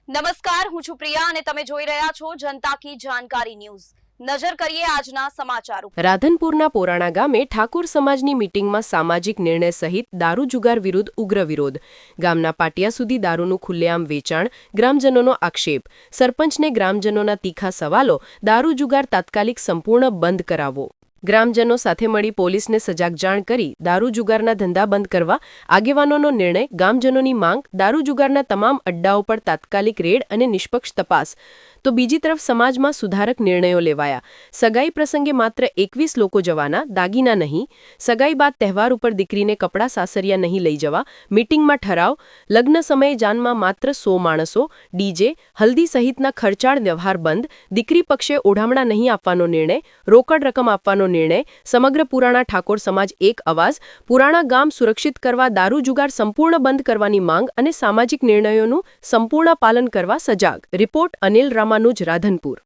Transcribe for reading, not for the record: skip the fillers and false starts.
નમસ્કાર, હું છું પ્રિયા અને તમે જોઈ રહ્યા છો જનતા કી જાણકારી ન્યૂઝ। નજર કરીએ આજના સમાચાર ઉપર। રાધનપુરના પોરાણા ગામે ઠાકોર સમાજની મીટિંગમાં સામાજિક નિર્ણય સહિત દારૂ જુગાર વિરુદ્ધ ઉગ્ર વિરોધ। ગામના પાટિયા સુધી દારૂનું ખુલ્લેઆમ વેચાણ, ગ્રામજનોનો આક્ષેપ। સરપંચને ગ્રામજનોના તીખા સવાલો, દારૂ જુગાર તાત્કાલિક સંપૂર્ણ બંધ કરાવો। ગ્રામજનો સાથે મળી પોલીસને સજાગ જાણ કરી દારૂ જુગારના ધંધા બંધ કરવા આગેવાનોનો નિર્ણય। ગામજનોની માંગ, દારૂ જુગારના તમામ અડ્ડાઓ પર તાત્કાલિક રેડ અને નિષ્પક્ષ તપાસ। તો બીજી તરફ સમાજમાં સુધારક નિર્ણયો લેવાયા। સગાઈ પ્રસંગે માત્ર 21 લોકો જવાના, દાગીના નહીં। સગાઈ બાદ તહેવાર ઉપર દીકરીને કપડાં સાસરિયા નહીં લઈ જવા। મીટિંગમાં ઠરાવ, લગ્ન સમયે જાનમાં માત્ર 100 માણસો। ડીજે, હલ્દી સહિતના ખર્ચાળ વ્યવહાર બંધ। દીકરી પક્ષે ઓઢામણા નહીં આપવાનો નિર્ણય, રોકડ રકમ આપવાનો નિર્ણય। સમગ્ર પુરાણા ઠાકોર સમાજ એક અવાજ। પુરાણા ગામ સુરક્ષિત કરવા દારૂ જુગાર સંપૂર્ણ બંધ કરવાની માંગ અને સામાજિક નિર્ણયોનું સંપૂર્ણ પાલન કરવા સજાગ। રિપોર્ટ અનિલ રામાનુજ, રાધનપુર।